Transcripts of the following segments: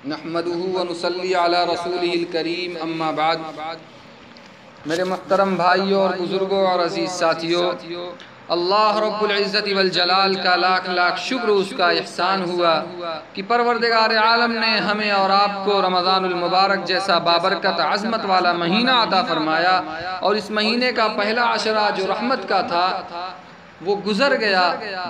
نحمدہ ونصلی علی رسولہ الکریم اما بعد۔ میرے محترم بھائیوں اور بزرگوں اور عزیز ساتھیوں، اللہ رب العزت والجلال کا لاکھ لاکھ شکر، اس کا احسان ہوا کہ پروردگار عالم نے ہمیں اور آپ کو رمضان المبارک جیسا بابرکت عظمت والا مہینہ عطا فرمایا، اور اس مہینے کا پہلا عشرہ جو رحمت کا تھا وہ گزر گیا،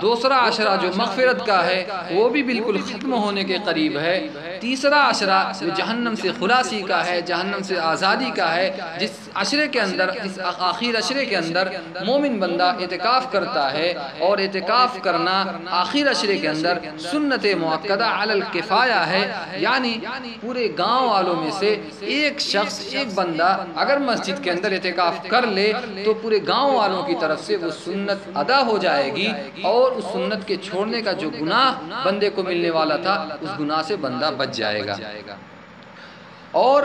دوسرا عشرہ جو مغفرت کا ہے وہ بھی بالکل ختم ہونے کے قریب ہے، تیسرا عشرہ جو جہنم سے خلاصی کا ہے، جہنم سے آزادی کا ہے، جس عشرے کے اندر، اس آخر عشرے کے اندر مومن بندہ اعتکاف کرتا ہے، اور اعتکاف کرنا آخر عشرے کے اندر سنت مؤکدہ علی الکفایہ ہے، یعنی پورے گاؤں والوں میں سے ایک شخص، ایک بندہ اگر مسجد کے اندر اعتکاف کر لے تو پورے گاؤں والوں کی طرف سے وہ سنت ادا ہو جائے گی، اور اس سنت کے چھوڑنے کا جو گناہ بندے کو ملنے والا تھا اس گناہ سے بندہ بچ جائے گا۔ اور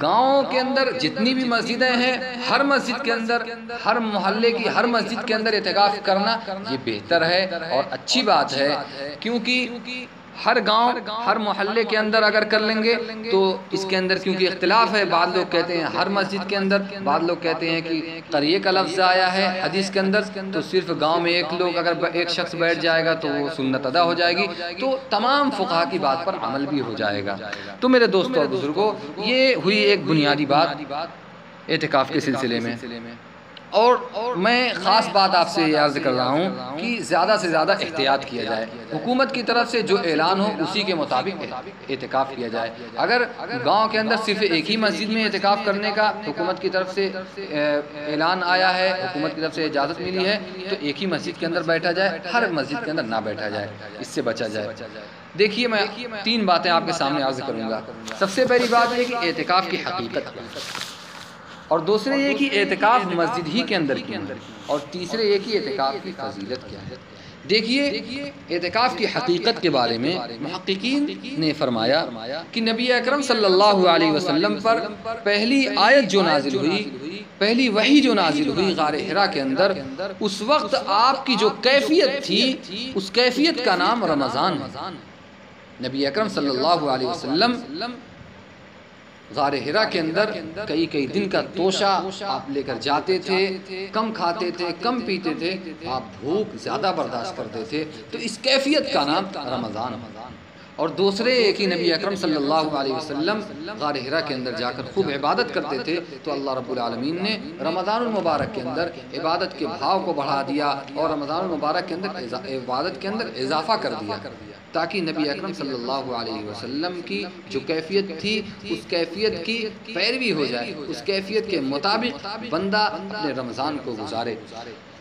گاؤں کے اندر جتنی بھی مسجدیں ہیں، ہر مسجد کے اندر، ہر محلے کی ہر مسجد کے اندر اعتکاف کرنا یہ بہتر ہے اور اچھی بات ہے، کیونکہ ہر گاؤں ہر محلے کے اندر اگر کر لیں گے تو اس کے اندر کیونکہ اختلاف ہے، بعض لوگ کہتے ہیں ہر مسجد کے اندر، بعض لوگ کہتے ہیں کہ قریے کا لفظ آیا ہے حدیث کے اندر، تو صرف گاؤں میں ایک لوگ اگر ایک شخص بیٹھ جائے گا تو وہ سنت ادا ہو جائے گی، تو تمام فقہا کی بات پر عمل بھی ہو جائے گا۔ تو میرے دوستوں اور بزرگوں، یہ ہوئی ایک بنیادی بات اعتکاف کے سلسلے میں، اور میں خاص بات آپ سے یہ عرض کر رہا ہوں کہ زیادہ سے زیادہ احتیاط کیا جائے، حکومت کی طرف سے جو اعلان ہو اسی کے مطابق اعتکاف کیا جائے۔ اگر گاؤں کے اندر صرف ایک ہی مسجد میں اعتکاف کرنے کا حکومت کی طرف سے اعلان آیا ہے، حکومت کی طرف سے اجازت ملی ہے، تو ایک ہی مسجد کے اندر بیٹھا جائے، ہر مسجد کے اندر نہ بیٹھا جائے، اس سے بچا جائے۔ دیکھیے میں تین باتیں آپ کے سامنے عرض کروں گا۔ سب سے پہلی بات یہ کہ اعتکاف کی حقیقت کیا ہے، اور دوسرے یہ کہ اعتکاف مسجد ہی کے اندر کیوں ہے، اور تیسرے یہ کہ اعتکاف کی فضیلت کیا ہے۔ دیکھیے اعتکاف کی حقیقت کے بارے میں محققین نے فرمایا کہ نبی اکرم صلی اللہ علیہ وسلم پر پہلی آیت جو نازل ہوئی، پہلی وحی جو نازل ہوئی غار حرا کے اندر، اس وقت آپ کی جو کیفیت تھی اس کیفیت کا نام رمضان ہے۔ نبی اکرم صلی اللہ علیہ وسلم غار حرا کے اندر کئی دن کا توشہ آپ لے کر جاتے تھے، کم کھاتے تھے، کم پیتے تھے، آپ بھوک زیادہ برداشت کرتے تھے، تو اس کیفیت کا نام رمضان۔ اور دوسرے کہ نبی اکرم صلی اللہ علیہ وسلم غار حرا کے اندر جا کر خوب عبادت کرتے تھے، تو اللہ رب العالمین نے رمضان المبارک کے اندر عبادت کے بھاؤ کو بڑھا دیا، اور رمضان المبارک کے اندر عبادت کے اندر اضافہ کر دیا، تاکہ نبی اکرم صلی اللہ علیہ وسلم کی جو کیفیت تھی اس کیفیت کی پیروی ہو جائے، اس کیفیت کے مطابق بندہ اپنے رمضان کو گزارے۔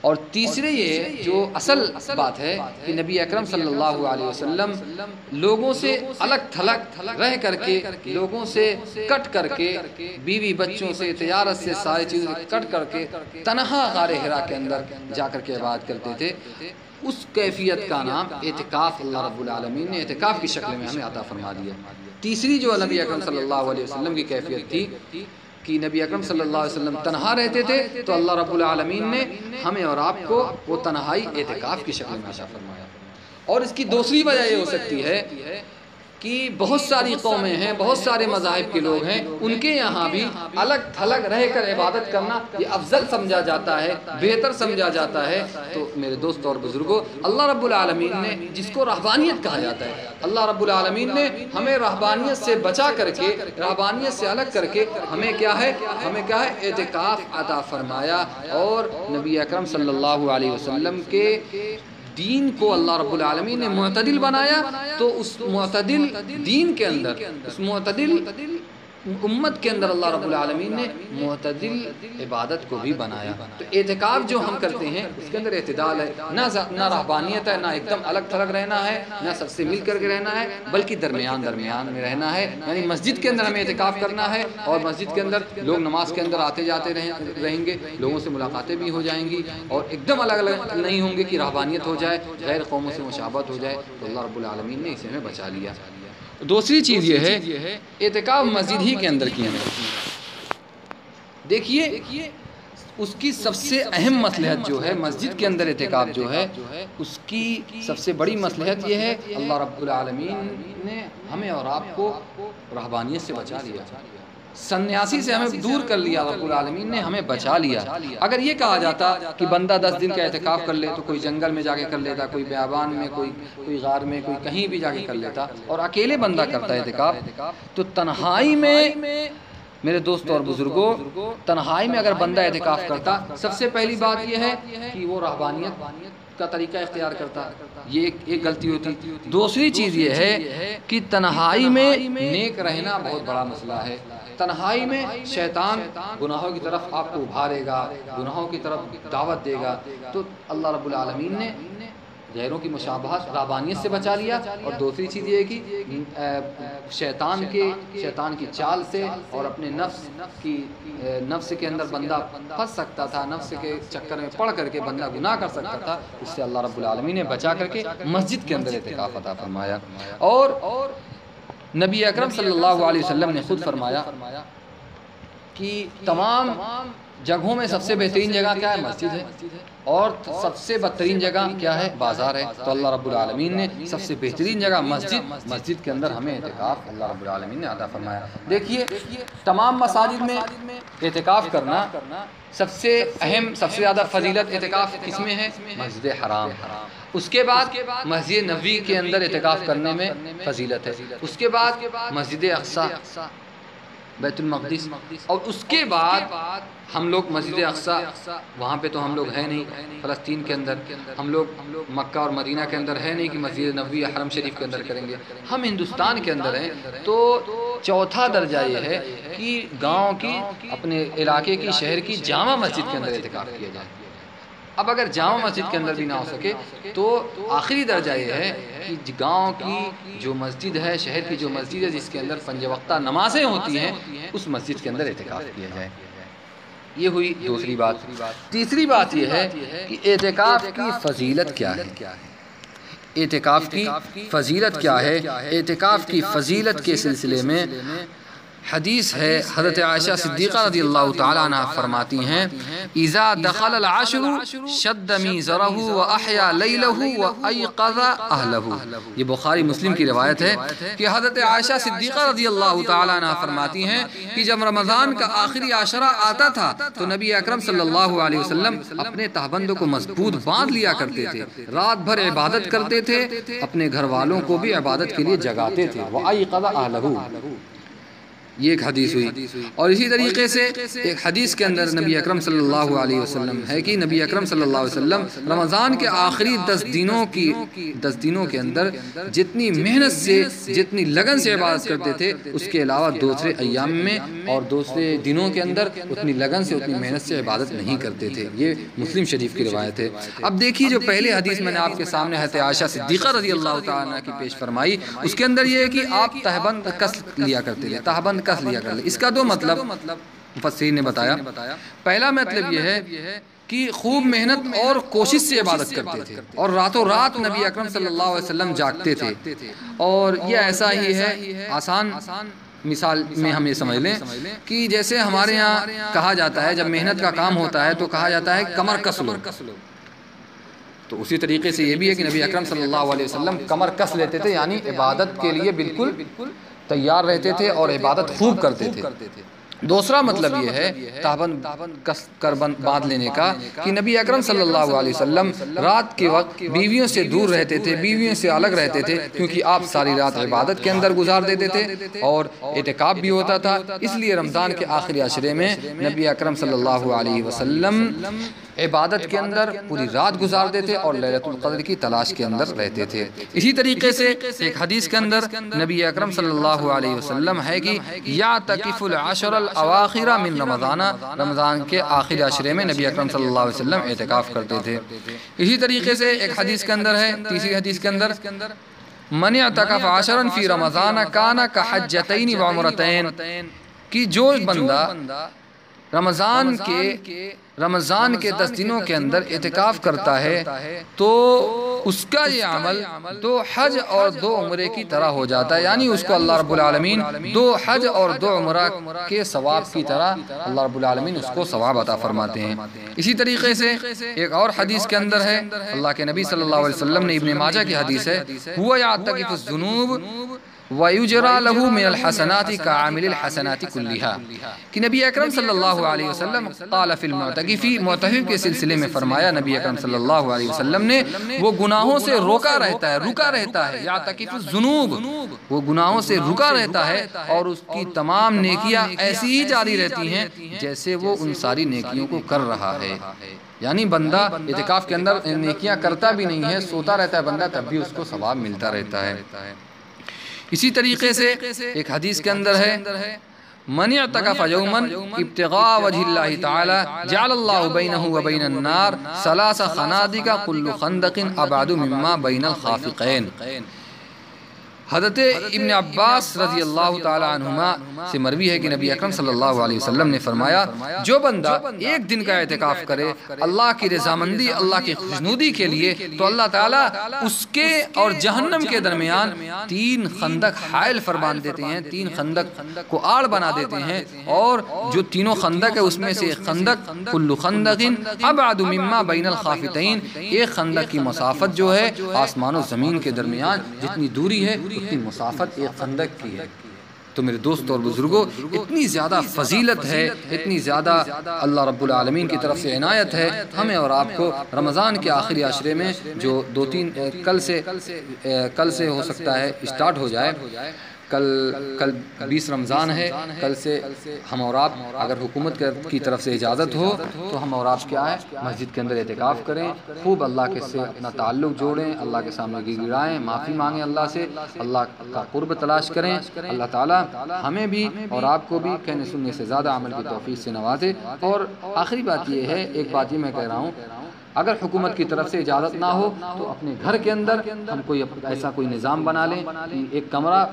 اور تیسرے یہ جو اصل بات ہے کہ نبی اکرم صلی اللہ علیہ وسلم لوگوں سے الگ تھلگ رہ کر کے، لوگوں سے کٹ کر کے، بیوی بچوں سے، تجارت سے، ساری چیزیں کٹ کر کے تنہا غار حرا کے اندر جا کر کے عبادت کرتے تھے۔ اس کیفیت کا نام اعتکاف اللہ رب العالمین نے اعتکاف کی شکل میں ہمیں عطا فرما دیا۔ تیسری جو نبی اکرم صلی اللہ علیہ وسلم کی کیفیت تھی کہ نبی اکرم صلی اللہ علیہ وسلم تنہا رہتے تھے، تو اللہ رب العالمین نے ہمیں اور آپ کو وہ تنہائی اعتکاف کی شکل میں عطا فرمایا۔ اور اس کی دوسری وجہ یہ ہو سکتی ہے کہ بہت ساری قومیں ہیں، بہت سارے مذاہب کے لوگ ہیں، ان کے یہاں بھی الگ تھلگ رہ کر عبادت کرنا یہ افضل سمجھا جاتا ہے، بہتر سمجھا جاتا ہے۔ تو میرے دوست اور بزرگوں، اللہ رب العالمین نے جس کو رہبانیت کہا جاتا ہے، اللہ رب العالمین نے ہمیں رہبانیت سے بچا کر کے، رہبانیت سے الگ کر کے ہمیں کیا ہے اعتکاف عطا فرمایا، اور نبی اکرم صلی اللہ علیہ وسلم کے دین کو اللہ رب العالمین نے معتدل بنایا، تو اس معتدل دین کے اندر، اس معتدل امت کے اندر اللہ رب العالمین نے معتدل عبادت کو بھی بنایا۔ تو اعتکاف جو ہم کرتے ہیں اس کے اندر اعتدال ہے، نہ رہبانیت ہے، نہ ایک دم الگ تھلگ رہنا ہے، نہ سب سے مل کر کے رہنا ہے، بلکہ درمیان میں رہنا ہے۔ یعنی مسجد کے اندر ہمیں اعتکاف کرنا ہے، اور مسجد کے اندر لوگ نماز کے اندر آتے جاتے رہیں گے، لوگوں سے ملاقاتیں بھی ہو جائیں گی، اور ایک دم الگ الگ نہیں ہوں گے کہ رہبانیت ہو جائے، غیر قوموں سے مشابہت ہو جائے، تو اللہ رب العالمین نے اسے ہمیں بچا لیا۔ دوسری چیز یہ ہے اعتکاف مسجد ہی کے اندر کیا ہے۔ دیکھیے اس کی سب سے اہم مصلحت جو ہے مسجد کے اندر اعتکاف جو ہے، اس کی سب سے بڑی مصلحت یہ ہے اللہ رب العالمین نے ہمیں ہمیں اور آپ کو رہبانیت سے بچا لیا، سنیاسی سے ہمیں دور کر لیا، رب العالمین نے ہمیں بچا لیا۔ اگر یہ کہا جاتا کہ بندہ 10 دن کا اعتکاف کر لے تو کوئی جنگل میں جا کے کر لیتا، کوئی بیابان میں، کوئی غار میں، کوئی کہیں بھی جا کے کر لیتا، اور اکیلے بندہ کرتا ہے اعتکاف، تو تنہائی میں میرے دوستوں اور بزرگوں، تنہائی میں اگر بندہ اعتکاف کرتا، سب سے پہلی بات یہ ہے کہ وہ رہبانیت کا طریقہ اختیار کرتا، یہ ایک غلطی ہوتی۔ دوسری چیز یہ ہے کہ تنہائی میں نیک رہنا بہت بڑا مسئلہ ہے۔ تنہائی میں شیطان گناہوں کی طرف آپ کو ابھارے گا، گناہوں کی طرف دعوت دے گا، تو اللہ رب العالمین نے غیروں کی مشابہت رہبانیت سے بچا لیا۔ اور دوسری چیز یہ ہے کہ شیطان کی چال سے اور اپنے نفس کے اندر بندہ پھنس سکتا تھا، نفس کے چکر میں پڑ کر کے بندہ گناہ کر سکتا تھا، اس سے اللہ رب العالمین نے بچا کر کے مسجد کے اندر اعتکاف عطا فرمایا۔ اور نبی اکرم صلی اللہ علیہ وسلم نے خود فرمایا کہ تمام جگہوں میں سب سے بہترین جگہ کیا ہے؟ مسجد ہے، اور سب سے بدترین جگہ کیا ہے؟ بازار ہے۔ تو اللہ رب العالمین نے سب سے بہترین جگہ مسجد کے اندر ہمیں اعتکاف اللہ رب العالمین نے عطا فرمایا۔ دیکھیے تمام مساجد میں اعتکاف کرنا سب سے اہم، سب سے زیادہ فضیلت اعتکاف کس میں ہے؟ مسجد حرام۔ اس کے بعد مسجد نبوی کے اندر اعتکاف کرنے میں فضیلت ہے، اس کے بعد مسجد اقصی، بیت المقدس، اور اس کے بعد ہم لوگ مسجد اقصی، وہاں پہ تو ہم لوگ ہیں نہیں، فلسطین کے اندر، ہم لوگ مکہ اور مدینہ کے اندر ہے نہیں کہ مسجد نبوی حرم شریف کے اندر کریں گے، ہم ہندوستان کے اندر ہیں۔ تو چوتھا درجہ یہ ہے کہ گاؤں کی، اپنے علاقے کی، شہر کی جامع مسجد کے اندر اعتکاف کیا جائے۔ اب اگر جامع مسجد کے اندر بھی نہ ہو سکے تو آخری درجہ یہ ہے کہ گاؤں کی جو مسجد ہے، شہر کی جو مسجد ہے جس کے اندر 5 وقتہ نمازیں ہوتی ہیں، اس مسجد کے اندر اعتکاف کیا جائے۔ یہ ہوئی دوسری بات۔ تیسری بات یہ ہے کہ اعتکاف کی فضیلت کیا ہے؟ اعتکاف کی فضیلت کیا ہے؟ اعتکاف کی فضیلت کے سلسلے میں حدیث ہے، حضرت عائشہ صدیقہ رضی اللہ تعالیٰ عنہ فرماتی ہیں، اذا دخل العشر شد میزرہ واحیا لیلہ وایقظ اہلہ۔ یہ بخاری مسلم کی روایت ہے کہ حضرت عائشہ صدیقہ رضی اللہ تعالیٰ عنہ فرماتی ہیں کہ جب رمضان کا آخری عشرہ آتا تھا تو نبی اکرم صلی اللہ علیہ وسلم اپنے تہبند کو مضبوط باندھ لیا کرتے تھے، رات بھر عبادت کرتے تھے، اپنے گھر والوں کو بھی عبادت کے لیے جگاتے تھے، وایقظ اہلہ۔ یہ ایک حدیث ہوئی۔ اور اسی طریقے سے ایک حدیث کے اندر نبی اکرم صلی اللہ علیہ وسلم ہے کہ نبی اکرم صلی اللہ علیہ وسلم رمضان کے آخری 10 دنوں کے اندر جتنی محنت سے، جتنی لگن سے عبادت کرتے تھے، اس کے علاوہ دوسرے ایام میں اور دوسرے دنوں کے اندر اتنی لگن سے، اتنی محنت سے عبادت نہیں کرتے تھے۔ یہ مسلم شریف کی روایت ہے۔ اب دیکھیے جو پہلے حدیث میں نے آپ کے سامنے حضرت عائشہ صدیقہ رضی اللہ تعالیٰ عنہ کی پیش فرمائی، اس کے اندر یہ ہے کہ آپ تہبند کس لیا کرتے تھے، تہبند کس لیا کرتے۔ اس کا 2 مطلب مفسرین نے بتایا۔ پہلا مطلب یہ ہے کہ خوب محنت اور کوشش سے عبادت کرتے تھے، اور راتوں رات نبی اکرم صلی اللہ علیہ وسلم جاگتے تھے۔ اور یہ ایسا ہی ہے، آسان مثال میں ہم یہ سمجھ لیں کہ جیسے ہمارے یہاں کہا جاتا ہے جب محنت کا کام ہوتا ہے تو کہا جاتا ہے کمر کس لو، تو اسی طریقے سے یہ بھی ہے کہ نبی اکرم صلی اللہ علیہ وسلم کمر کس لیتے تھے، یعنی عبادت کے لیے بالکل تیار رہتے تھے اور عبادت خوب کرتے تھے۔ دوسرا مطلب یہ ہے تہبند کس کر باندھ لینے کا کہ نبی اکرم صلی اللہ علیہ وسلم رات کے وقت بیویوں سے دور رہتے تھے، بیویوں سے الگ رہتے تھے، کیونکہ آپ ساری رات عبادت کے اندر گزار دیتے تھے اور اعتکاف بھی ہوتا تھا۔ اس لیے رمضان کے آخری عشرے میں نبی اکرم صلی اللہ علیہ وسلم عبادت کے اندر پوری رات گزارتے تھے اور لیلۃ القدر کی تلاش کے اندر رہتے تھے۔ اسی طریقے سے ایک حدیث کے اندر نبی اکرم صلی اللہ علیہ وسلم ہے کہ یعتکف العشر الاواخر من رمضان، رمضان کے آخری عشرے میں نبی اکرم صلی اللہ علیہ وسلم اعتکاف کرتے تھے۔ اسی طریقے سے ایک حدیث کے اندر ہے، تیسری حدیث کے اندر، من اعتکف عشرا فی رمضان کان کحجتین وعمرتین، کہ جو بندہ رمضان کے 10 دنوں کے اندر اعتکاف کرتا ہے تو اس کا یہ عمل 2 حج اور 2 عمرے کی طرح ہو جاتا ہے، یعنی اس کو اللہ رب العالمین 2 حج اور 2 عمرہ کے ثواب کی طرح اللہ رب العالمین اس کو ثواب عطا فرماتے ہیں۔ اسی طریقے سے ایک اور حدیث کے اندر ہے، اللہ کے نبی صلی اللہ علیہ وسلم نے، ابن ماجہ کی حدیث ہے، هو یعتکف الذنوب وَيُجْرَى لَهُ مِنَ الْحَسَنَاتِ كَعَامِلِ الْحَسَنَاتِ كُلِّهَا کہ نبی اکرم صلی اللہ علیہ وسلم قال فی المعتکف، معتکف کے سلسلے میں فرمایا نبی اکرم صلی اللہ علیہ وسلم نے، وہ گناہوں سے روکا رہتا ہے یعتکف الذنوب، وہ گناہوں سے رکا رہتا ہے اور اس کی تمام نیکیاں ایسی ہی جاری رہتی ہیں جیسے وہ ان ساری نیکیوں کو کر رہا ہے۔ یعنی بندہ اعتکاف کے اندر نیکیاں کرتا بھی نہیں ہے، سوتا رہتا ہے بندہ، تب بھی اس کو ثواب ملتا رہتا ہے۔ اسی طریقے سے ایک حدیث کے اندر ہے، من اعتکف یوما ابتغاء وجہ اللہ تعالی جعل اللہ بینہ وبین النار ثلاث خنادق کل خندق ابعد مما بین الخافقین۔ حضرت ابن عباس رضی اللہ تعالی عنہما سے مروی ہے کہ نبی اکرم صلی اللہ علیہ وسلم نے فرمایا، جو بندہ ایک دن کا اعتکاف کرے اللہ کی رضامندی، اللہ کی خوشنودی کے لیے، تو اللہ تعالیٰ اس کے اور جہنم کے درمیان 3 خندق حائل فرمان دیتے ہیں، 3 خندق کو آڑ بنا دیتے ہیں، اور جو تینوں خندق ہے اس میں سے ایک خندق کل خندق ابعد مما بین الخافتین، ایک خندق کی مسافت جو ہے آسمان و زمین کے درمیان جتنی دوری ہے اتنی مسافت ایک خندق کی ہے۔ تو میرے دوستوں اور بزرگوں، اتنی زیادہ فضیلت ہے، اتنی زیادہ اللہ رب العالمین کی طرف سے عنایت ہے ہمیں اور آپ کو۔ رمضان کے آخری عشرے میں جو 2-3 کل سے ہو سکتا ہے اسٹارٹ ہو جائے، کل 20 رمضان ہے، کل سے ہم اور آپ اگر حکومت کی طرف سے اجازت ہو تو ہم اور آپ کیا ہے مسجد کے اندر اعتکاف کریں، خوب اللہ کے سے اپنا تعلق جوڑیں، اللہ کے سامنے گڑگڑائیں، معافی مانگیں اللہ سے، اللہ کا قرب تلاش کریں۔ اللہ تعالیٰ ہمیں بھی اور آپ کو بھی کہنے سننے سے زیادہ عمل کی توفیق سے نوازے۔ اور آخری بات یہ ہے، ایک بات یہ میں کہہ رہا ہوں، اگر حکومت کی طرف سے اجازت نہ ہو تو اپنے گھر کے اندر ہم ایسا کوئی نظام بنا لیں کہ ایک کمرہ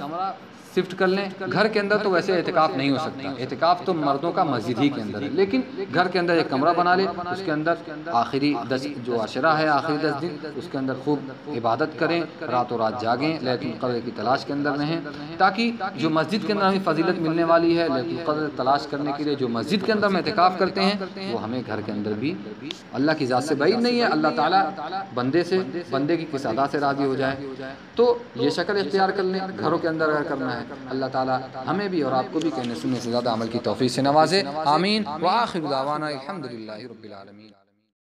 شفٹ کر لیں۔ گھر کے اندر تو ویسے اعتکاف نہیں ہو سکتا، اعتکاف تو مردوں کا مسجد ہی کے اندر ہے، لیکن گھر کے اندر ایک کمرہ بنا لیں، اس کے اندر آخری 10 جو عشرہ ہے، آخری 10 دن اس کے اندر خوب عبادت کریں، راتوں رات جاگیں، لیلۃ القدر کی تلاش کے اندر رہیں، تاکہ جو مسجد کے اندر ہمیں فضیلت ملنے والی ہے لیلۃ القدر تلاش کرنے کے لیے، جو مسجد کے اندر ہم اعتکاف کرتے ہیں وہ ہمیں گھر کے اندر بھی اللہ کی ذات سے بعید نہیں ہے۔ اللہ تعالیٰ بندے کی کس ادا سے راضی ہو جائے، تو یہ شکل اختیار کر لیں گھروں کے اندر اگر کرنا ہے۔ اللہ تعالیٰ ہمیں بھی اور آپ کو بھی کہنے سننے سے زیادہ عمل کی توفیق سے نوازے، آمین۔ وآخر دعوانا الحمدللہ رب العالمین۔